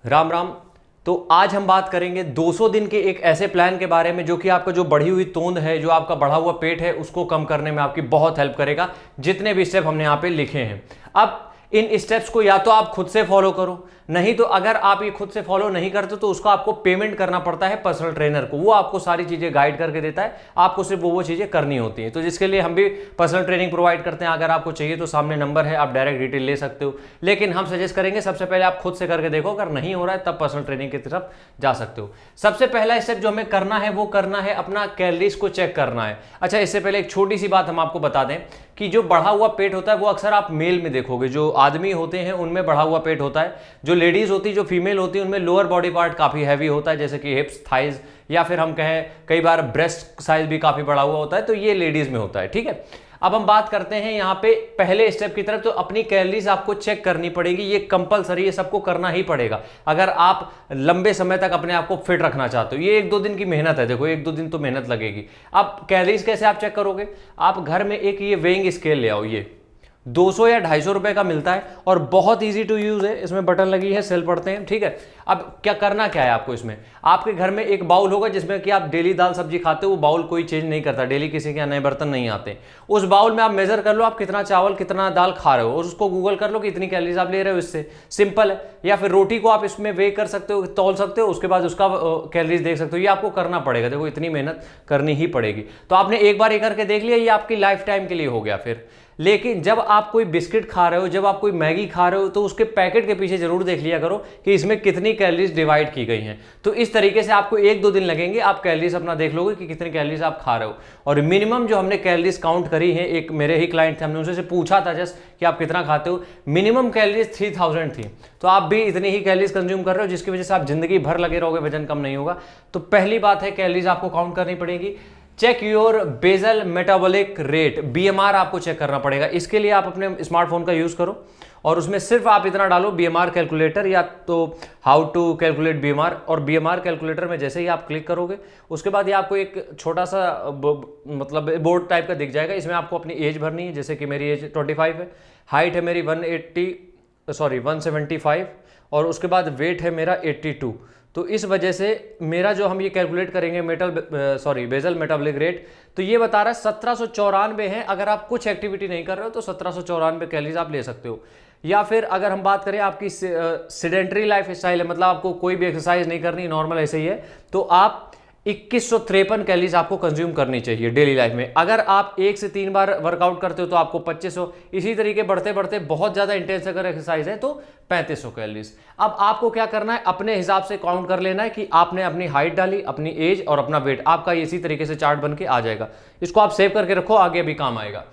राम राम। तो आज हम बात करेंगे 200 दिन के एक ऐसे प्लान के बारे में जो कि आपका जो बढ़ी हुई तोंद है, जो आपका बढ़ा हुआ पेट है, उसको कम करने में आपकी बहुत हेल्प करेगा। जितने भी स्टेप हमने यहाँ पे लिखे हैं, अब इन स्टेप्स को या तो आप खुद से फॉलो करो, नहीं तो अगर आप ये खुद से फॉलो नहीं करते तो उसको आपको पेमेंट करना पड़ता है पर्सनल ट्रेनर को। वो आपको सारी चीजें गाइड करके देता है, आपको सिर्फ वो चीजें करनी होती हैं। तो जिसके लिए हम भी पर्सनल ट्रेनिंग प्रोवाइड करते हैं। अगर आपको चाहिए तो सामने नंबर है, आप डायरेक्ट डिटेल ले सकते हो। लेकिन हम सजेस्ट करेंगे सबसे पहले आप खुद से करके देखो, अगर नहीं हो रहा है तब पर्सनल ट्रेनिंग की तरफ जा सकते हो। सबसे पहला स्टेप जो हमें करना है वो करना है अपना कैलोरीज को चेक करना है। अच्छा, इससे पहले एक छोटी सी बात हम आपको बता दें कि जो बढ़ा हुआ पेट होता है वो अक्सर आप मेल में देखोगे, जो आदमी होते हैं उनमें बढ़ा हुआ पेट होता है। जो लेडीज होती है, जो फीमेल होती है, उनमें लोअर बॉडी पार्ट काफी हैवी होता है, जैसे कि हिप्स, थाइज, या फिर हम कहें कई बार ब्रेस्ट साइज भी काफी बढ़ा हुआ होता है। तो ये लेडीज में होता है। ठीक है, अब हम बात करते हैं यहाँ पे पहले स्टेप की तरफ। तो अपनी कैलोरीज आपको चेक करनी पड़ेगी, ये कंपलसरी है, सबको करना ही पड़ेगा अगर आप लंबे समय तक अपने आप को फिट रखना चाहते हो। ये 1-2 दिन की मेहनत है, देखो 1-2 दिन तो मेहनत लगेगी। अब कैलोरीज कैसे आप चेक करोगे? आप घर में एक ये वेइंग स्केल ले आओ, ये 200 या 250 रुपए का मिलता है और बहुत इजी टू यूज है। इसमें बटन लगी है, सेल पड़ते हैं। ठीक है, अब क्या करना क्या है आपको? इसमें आपके घर में एक बाउल होगा जिसमें कि आप डेली दाल सब्जी खाते हो। वो बाउल कोई चेंज नहीं करता, डेली किसी के यहाँ नए बर्तन नहीं आते। उस बाउल में आप मेजर कर लो आप कितना चावल कितना दाल खा रहे हो और उसको गूगल कर लो कि इतनी कैलोरीज आप ले रहे हो। इससे सिंपल है। या फिर रोटी को आप इसमें वे कर सकते हो, तौल सकते हो, उसके बाद उसका कैलोरीज देख सकते हो। ये आपको करना पड़ेगा, देखो इतनी मेहनत करनी ही पड़ेगी। तो आपने एक बार ये करके देख लिया, ये आपकी लाइफ टाइम के लिए हो गया फिर। लेकिन जब आप कोई बिस्किट खा रहे हो, जब आप कोई मैगी खा रहे हो, तो उसके पैकेट के पीछे जरूर देख लिया करो कि इसमें कितनी कैलोरीज डिवाइड की गई हैं। तो इस तरीके से आपको 1-2 दिन लगेंगे, आप कैलोरीज अपना देख लोगे कि कितनी कैलोरीज आप खा रहे हो। और मिनिमम जो हमने कैलोरीज काउंट करी है, एक मेरे ही क्लाइंट थे, हमने उनसे पूछा था जस्ट कि आप कितना खाते हो। मिनिमम कैलोरीज 3000 थी। तो आप भी इतनी ही कैलोरीज कंज्यूम कर रहे हो, जिसकी वजह से आप जिंदगी भर लगे रहोगे, वजन कम नहीं होगा। तो पहली बात है कैलोरीज आपको काउंट करनी पड़ेगी। Check your basal metabolic rate, BMR आपको चेक करना पड़ेगा। इसके लिए आप अपने स्मार्टफोन का यूज करो और उसमें सिर्फ आप इतना डालो बीएमआर कैलकुलेटर, या तो हाउ टू कैलकुलेट बीएमआर। और बीएमआर कैलकुलेटर में जैसे ही आप क्लिक करोगे उसके बाद ये आपको एक छोटा सा मतलब बोर्ड टाइप का दिख जाएगा। इसमें आपको अपनी एज भरनी है, जैसे कि मेरी एज 25 है, हाइट है मेरी 175 और उसके बाद वेट है मेरा 82। तो इस वजह से मेरा जो हम ये कैलकुलेट करेंगे बेसल मेटाबॉलिक रेट, तो ये बता रहा है 1794 है। अगर आप कुछ एक्टिविटी नहीं कर रहे हो तो 1794 कैलोरीज आप ले सकते हो। या फिर अगर हम बात करें आपकी सेडेंटरी लाइफ स्टाइल है, मतलब आपको कोई भी एक्सरसाइज नहीं करनी, नॉर्मल ऐसे ही है, तो आप 2153 कैलोरीज आपको कंज्यूम करनी चाहिए डेली लाइफ में। अगर आप 1 से 3 बार वर्कआउट करते हो तो आपको 2500, इसी तरीके बढ़ते बढ़ते बहुत ज्यादा इंटेंस अगर एक्सरसाइज है तो 3500 कैलोरीज। अब आपको क्या करना है, अपने हिसाब से काउंट कर लेना है कि आपने अपनी हाइट डाली, अपनी एज और अपना वेट, आपका इसी तरीके से चार्ट बन के आ जाएगा। इसको आप सेव करके रखो, आगे भी काम आएगा।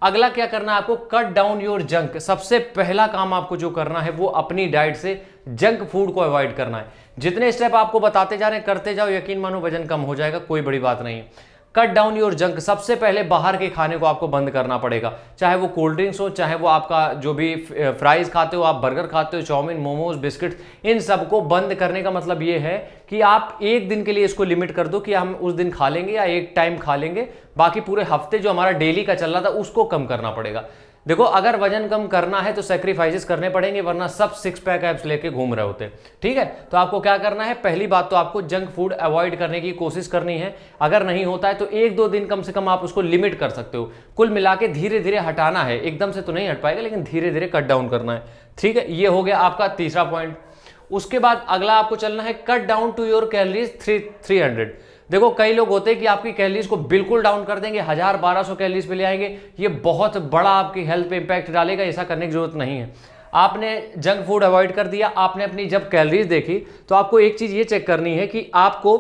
अगला क्या करना है आपको, कट डाउन योर जंक। सबसे पहला काम आपको जो करना है वो अपनी डाइट से जंक फूड को अवॉइड करना है। जितने स्टेप आपको बताते जा रहे हैं करते जाओ, यकीन मानो वजन कम हो जाएगा, कोई बड़ी बात नहीं है। कट डाउन योर जंक, सबसे पहले बाहर के खाने को आपको बंद करना पड़ेगा, चाहे वो कोल्ड ड्रिंक्स हो, चाहे वो आपका जो भी फ्राइज खाते हो, आप बर्गर खाते हो, चाउमीन, मोमोज, बिस्किट, इन सबको बंद करने का मतलब ये है कि आप एक दिन के लिए इसको लिमिट कर दो कि हम उस दिन खा लेंगे या एक टाइम खा लेंगे, बाकी पूरे हफ्ते जो हमारा डेली का चल रहा था उसको कम करना पड़ेगा। देखो अगर वजन कम करना है तो सैक्रिफाइसेस करने पड़ेंगे, वरना सब 6 पैक एप्स लेके घूम रहे होते। ठीक है, तो आपको क्या करना है, पहली बात तो आपको जंक फूड अवॉइड करने की कोशिश करनी है। अगर नहीं होता है तो 1-2 दिन कम से कम आप उसको लिमिट कर सकते हो। कुल मिला के धीरे धीरे हटाना है, एकदम से तो नहीं हट पाएगा, लेकिन धीरे धीरे कट डाउन करना है। ठीक है, ये हो गया आपका तीसरा पॉइंट। उसके बाद अगला आपको चलना है cut down to your calories 300। देखो कई लोग होते हैं कि आपकी कैलोरीज को बिल्कुल डाउन कर देंगे, 1000-1200 कैलोरीज पे ले आएंगे, ये बहुत बड़ा आपकी हेल्थ पे इंपैक्ट डालेगा। ऐसा करने की जरूरत नहीं है। आपने जंक फूड अवॉइड कर दिया, आपने अपनी जब कैलोरीज देखी तो आपको एक चीज ये चेक करनी है कि आपको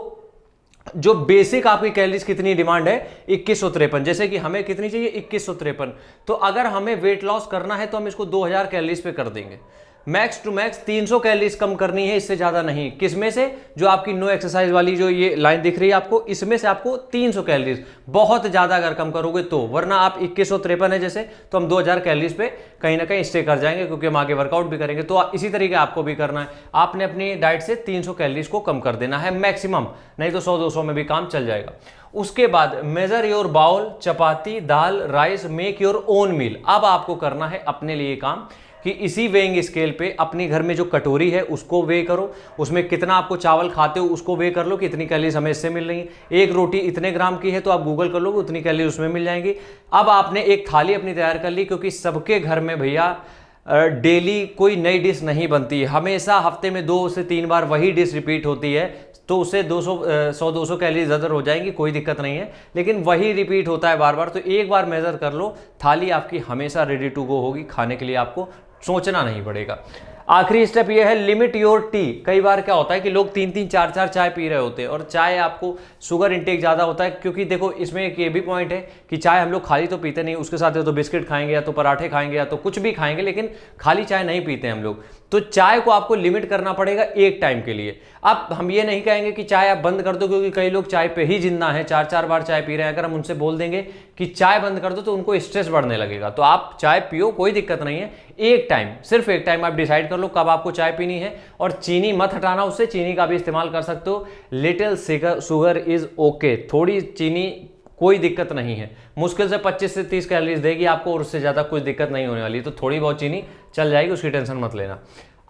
जो बेसिक आपकी कैलोरीज कितनी डिमांड है, 2153। जैसे कि हमें कितनी चाहिए, 2153। तो अगर हमें वेट लॉस करना है तो हम इसको 2000 कैलोरीज पे कर देंगे। मैक्स टू मैक्स 300 कैलोरीज कम करनी है, इससे ज्यादा नहीं। किसमें से, जो आपकी नो एक्सरसाइज वाली जो ये लाइन दिख रही है आपको, इसमें से आपको 300 कैलोरीज, बहुत ज्यादा अगर कम करोगे तो, वरना आप 2153 है जैसे, तो हम 2000 कैलोरीज पे कहीं ना कहीं स्टे कर जाएंगे, क्योंकि हम आगे वर्कआउट भी करेंगे। तो इसी तरीके आपको भी करना है, आपने अपनी डाइट से 300 कैलोरीज को कम कर देना है मैक्सिमम, नहीं तो 100-200 में भी काम चल जाएगा। उसके बाद measure your bowl, chapati, dal, rice, make your own meal. अब आपको करना है अपने लिए काम कि इसी वेइंग स्केल पे अपने घर में जो कटोरी है उसको वे करो, उसमें कितना आपको चावल खाते हो उसको वे कर लो कि इतनी कैलोरीज हमें इससे मिल रही है। एक रोटी इतने ग्राम की है तो आप गूगल कर लो उतनी कैलोरीज उसमें मिल जाएंगी। अब आपने एक थाली अपनी तैयार कर ली, क्योंकि सबके घर में भैया डेली कोई नई डिश नहीं बनती है, हमेशा हफ्ते में 2 से 3 बार वही डिश रिपीट होती है, तो उससे 100-200 कैलोरीज ज़्यादा हो जाएंगी, कोई दिक्कत नहीं है, लेकिन वही रिपीट होता है बार बार, तो एक बार मेजर कर लो, थाली आपकी हमेशा रेडी टू गो होगी, खाने के लिए आपको सोचना नहीं पड़ेगा। आखिरी स्टेप ये है, लिमिट योर टी। कई बार क्या होता है कि लोग 3-3 4-4 चाय पी रहे होते हैं, और चाय आपको शुगर इंटेक ज़्यादा होता है, क्योंकि देखो इसमें एक ये भी पॉइंट है कि चाय हम लोग खाली तो पीते नहीं, उसके साथ या तो बिस्किट खाएंगे या तो पराठे खाएंगे या तो कुछ भी खाएंगे, लेकिन खाली चाय नहीं पीते हम लोग। तो चाय को आपको लिमिट करना पड़ेगा एक टाइम के लिए। अब हम ये नहीं कहेंगे कि चाय आप बंद कर दो, क्योंकि कई लोग चाय पे ही जिंदा है, 4-4 बार चाय पी रहे हैं। अगर हम उनसे बोल देंगे कि चाय बंद कर दो तो उनको स्ट्रेस बढ़ने लगेगा। तो आप चाय पियो, कोई दिक्कत नहीं है, एक टाइम, सिर्फ एक टाइम आप डिसाइड कर लो कब आपको चाय पीनी है। और चीनी मत हटाना उससे, चीनी का भी इस्तेमाल कर सकते हो, लिटिल शुगर इज ओके, थोड़ी चीनी कोई दिक्कत नहीं है, मुश्किल से 25 से 30 कैलोरीज देगी आपको, और उससे ज़्यादा कुछ दिक्कत नहीं होने वाली, तो थोड़ी बहुत चीनी चल जाएगी, उसकी टेंशन मत लेना।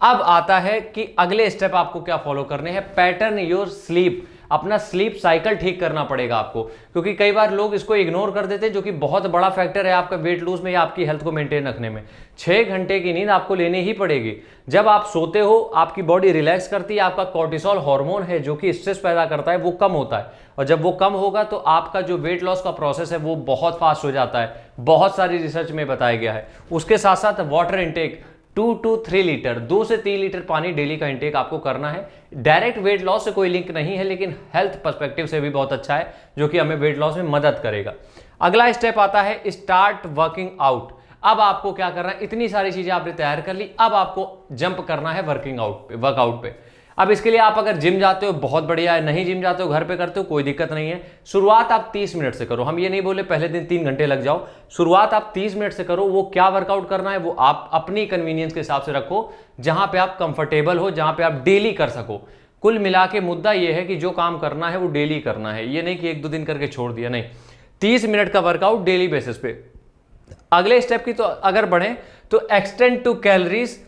अब आता है कि अगले स्टेप आपको क्या फॉलो करने हैं, पैटर्न योर स्लीप। अपना स्लीप साइकिल ठीक करना पड़ेगा आपको, क्योंकि कई बार लोग इसको इग्नोर कर देते हैं, जो कि बहुत बड़ा फैक्टर है आपका वेट लूज में या आपकी हेल्थ को मेंटेन रखने में। 6 घंटे की नींद आपको लेनी ही पड़ेगी। जब आप सोते हो आपकी बॉडी रिलैक्स करती है, आपका कॉर्टिसोल हार्मोन है जो कि स्ट्रेस पैदा करता है वो कम होता है, और जब वो कम होगा तो आपका जो वेट लॉस का प्रोसेस है वो बहुत फास्ट हो जाता है, बहुत सारी रिसर्च में बताया गया है। उसके साथ साथ वाटर इंटेक 2 to 3 लीटर, 2 से 3 लीटर पानी डेली का इंटेक आपको करना है। डायरेक्ट वेट लॉस से कोई लिंक नहीं है, लेकिन हेल्थ पर्सपेक्टिव से भी बहुत अच्छा है, जो कि हमें वेट लॉस में मदद करेगा। अगला स्टेप आता है स्टार्ट वर्किंग आउट। अब आपको क्या करना है, इतनी सारी चीजें आपने तैयार कर ली, अब आपको जंप करना है वर्कआउट पे। अब इसके लिए आप अगर जिम जाते हो बहुत बढ़िया है, नहीं जिम जाते हो घर पे करते हो कोई दिक्कत नहीं है। शुरुआत आप 30 मिनट से करो, हम ये नहीं बोले पहले दिन 3 घंटे लग जाओ, शुरुआत आप 30 मिनट से करो। वो क्या वर्कआउट करना है वो आप अपनी कन्वीनियंस के हिसाब से रखो, जहां पे आप कंफर्टेबल हो, जहां पे आप डेली कर सको। कुल मिला के मुद्दा ये है कि जो काम करना है वो डेली करना है, ये नहीं कि 1-2 दिन करके छोड़ दिया, नहीं, 30 मिनट का वर्कआउट डेली बेसिस पे। अगले स्टेप की तो अगर बढ़े तो extend to calories,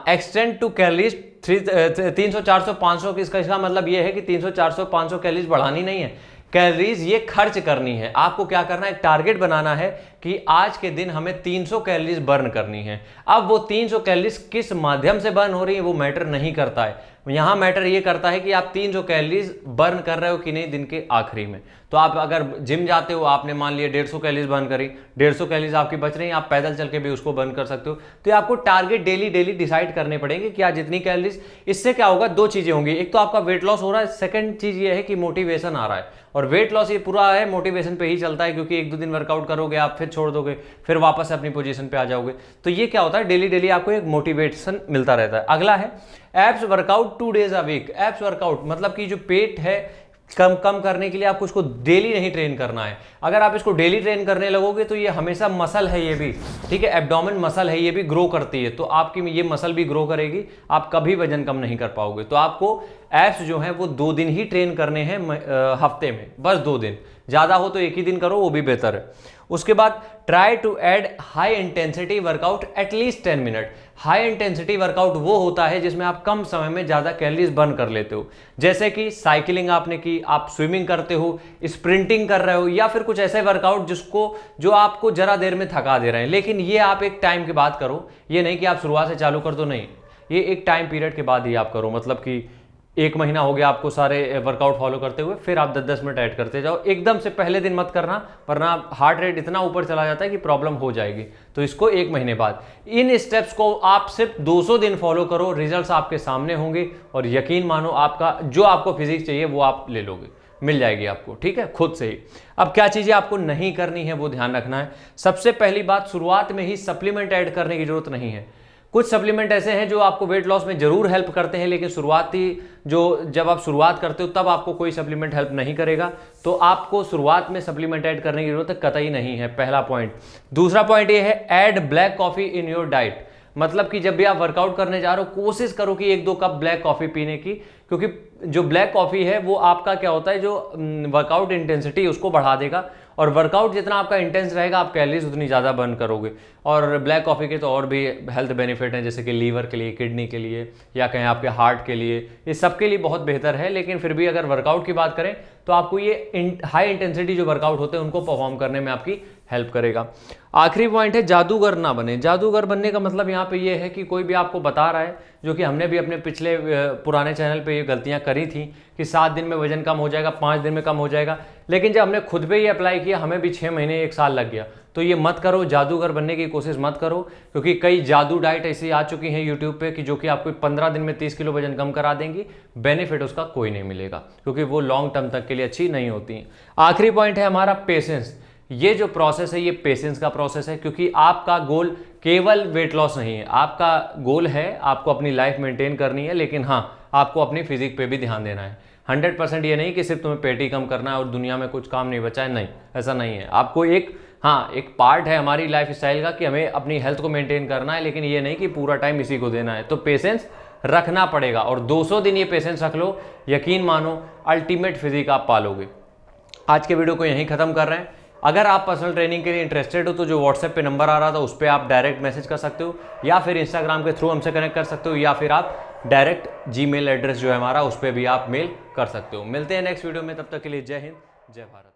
extend to calories 300, 400, 500 की। इसका मतलब ये है कि 300, 400, 500 कैलोरीज बढ़ानी नहीं है, कैलोरीज ये खर्च करनी है। आपको क्या करना है, एक टारगेट बनाना है कि आज के दिन हमें 300 कैलोरीज बर्न करनी है। अब वो 300 कैलोरीज किस माध्यम से बर्न हो रही है वो मैटर नहीं करता है, यहां मैटर ये करता है कि आप 300 कैलोरीज बर्न कर रहे हो कि नहीं दिन के आखिरी में। तो आप अगर जिम जाते हो, आपने मान लिया 150 कैलोरीज बर्न करी, 150 कैलोरीज आपकी बच रही, आप पैदल चल के भी उसको बर्न कर सकते हो। तो आपको टारगेट डेली डिसाइड करने पड़ेंगे कि आज जितनी कैलोरीज। इससे क्या होगा, 2 चीजें होंगी, एक तो आपका वेट लॉस हो रहा है, सेकंड चीज ये है कि मोटिवेशन आ रहा है। और वेट लॉस ये पूरा है मोटिवेशन पे ही चलता है, क्योंकि 1-2 दिन वर्कआउट करोगे आप, फिर छोड़ दोगे, फिर वापस अपनी पोजीशन पे आ जाओगे। तो ये क्या होता है, डेली आपको एक मोटिवेशन मिलता रहता है। अगला है abs workout 2 days a week. Abs workout मतलब कि जो पेट है कम करने के लिए आपको इसको डेली नहीं ट्रेन करना है। अगर आप इसको डेली ट्रेन करने लगोगे तो ये हमेशा मसल है, ये भी ठीक है, एब्डोमेन मसल है, ये भी ग्रो करती है, तो आपकी ये मसल भी ग्रो करेगी, आप कभी वजन कम नहीं कर पाओगे। तो आपको एब्स जो है वो 2 दिन ही ट्रेन करने हैं हफ्ते में, बस 2 दिन, ज्यादा हो तो 1 ही दिन करो, वो भी बेहतर है। उसके बाद try to add high intensity workout at least 10 minute. High intensity workout वो होता है जिसमें आप कम समय में ज्यादा कैलोरीज बर्न कर लेते हो, जैसे कि साइकिलिंग आपने की, आप स्विमिंग करते हो, स्प्रिंटिंग कर रहे हो, या फिर कुछ ऐसे वर्कआउट जो आपको जरा देर में थका दे रहे हैं। लेकिन ये आप एक टाइम के बाद करो, ये नहीं कि आप शुरुआत से चालू कर दो, नहीं, ये एक टाइम पीरियड के बाद ही आप करो। मतलब कि 1 महीना हो गया आपको सारे वर्कआउट फॉलो करते हुए, फिर आप 10-10 मिनट ऐड करते जाओ। एकदम से पहले दिन मत करना, वरना हार्ट रेट इतना ऊपर चला जाता है कि प्रॉब्लम हो जाएगी। तो इसको 1 महीने बाद, इन स्टेप्स को आप सिर्फ 200 दिन फॉलो करो, रिजल्ट्स आपके सामने होंगे, और यकीन मानो आपका जो आपको फिजिक्स चाहिए वो आप ले लोगे, मिल जाएगी आपको, ठीक है, खुद से ही। अब क्या चीजें आपको नहीं करनी है वो ध्यान रखना है। सबसे पहली बात, शुरुआत में ही सप्लीमेंट ऐड करने की जरूरत नहीं है। कुछ सप्लीमेंट ऐसे हैं जो आपको वेट लॉस में जरूर हेल्प करते हैं, लेकिन जब आप शुरुआत करते हो तब आपको कोई सप्लीमेंट हेल्प नहीं करेगा। तो आपको शुरुआत में सप्लीमेंट ऐड करने की जरूरत कतई नहीं है, पहला पॉइंट। दूसरा पॉइंट ये है, add black coffee in your diet. मतलब कि जब भी आप वर्कआउट करने जा रहे हो, कोशिश करो कि 1-2 कप ब्लैक कॉफी पीने की, क्योंकि जो ब्लैक कॉफी है वो आपका क्या होता है, जो वर्कआउट इंटेंसिटी उसको बढ़ा देगा, और वर्कआउट जितना आपका इंटेंस रहेगा आप कैलोरीज उतनी ज़्यादा बर्न करोगे। और ब्लैक कॉफ़ी के तो और भी हेल्थ बेनिफिट हैं, जैसे कि लीवर के लिए, किडनी के लिए, या कहें आपके हार्ट के लिए, ये सब के लिए बहुत बेहतर है। लेकिन फिर भी अगर वर्कआउट की बात करें तो आपको ये हाई इंटेंसिटी जो वर्कआउट होते हैं उनको परफॉर्म करने में आपकी हेल्प करेगा। आखिरी पॉइंट है जादूगर ना बने। जादूगर बनने का मतलब यहाँ पे ये है कि कोई भी आपको बता रहा है, जो कि हमने भी अपने पिछले पुराने चैनल पे ये गलतियाँ करी थी कि 7 दिन में वजन कम हो जाएगा, 5 दिन में कम हो जाएगा, लेकिन जब हमने खुद पे ये अप्लाई किया हमें भी 6 महीने 1 साल लग गया। तो ये मत करो, जादूगर बनने की कोशिश मत करो, क्योंकि कई जादू डाइट ऐसी आ चुकी हैं यूट्यूब पे कि जो कि आपको 15 दिन में 30 किलो वजन कम करा देंगी, बेनिफिट उसका कोई नहीं मिलेगा, क्योंकि वो लॉन्ग टर्म तक के लिए अच्छी नहीं होती। आखिरी पॉइंट है हमारा पेशेंस। ये जो प्रोसेस है ये पेशेंस का प्रोसेस है, क्योंकि आपका गोल केवल वेट लॉस नहीं है, आपका गोल है आपको अपनी लाइफ मेंटेन करनी है, लेकिन हाँ आपको अपनी फिजिक पे भी ध्यान देना है। 100% ये नहीं कि सिर्फ तुम्हें पेट ही कम करना है और दुनिया में कुछ काम नहीं बचा है, नहीं, ऐसा नहीं है। आपको एक पार्ट है हमारी लाइफ स्टाइल का कि हमें अपनी हेल्थ को मेंटेन करना है, लेकिन ये नहीं कि पूरा टाइम इसी को देना है। तो पेशेंस रखना पड़ेगा, और 200 दिन ये पेशेंस रख लो, यकीन मानो अल्टीमेट फिजिक आप पालोगे। आज के वीडियो को यहीं खत्म कर रहे हैं। अगर आप पर्सनल ट्रेनिंग के लिए इंटरेस्टेड हो तो जो व्हाट्सएप पे नंबर आ रहा था उस पर आप डायरेक्ट मैसेज कर सकते हो, या फिर इंस्टाग्राम के थ्रू हमसे कनेक्ट कर सकते हो, या फिर आप डायरेक्ट जीमेल एड्रेस जो है हमारा उस पर भी आप मेल कर सकते हो। मिलते हैं नेक्स्ट वीडियो में, तब तक के लिए जय हिंद, जय भारत।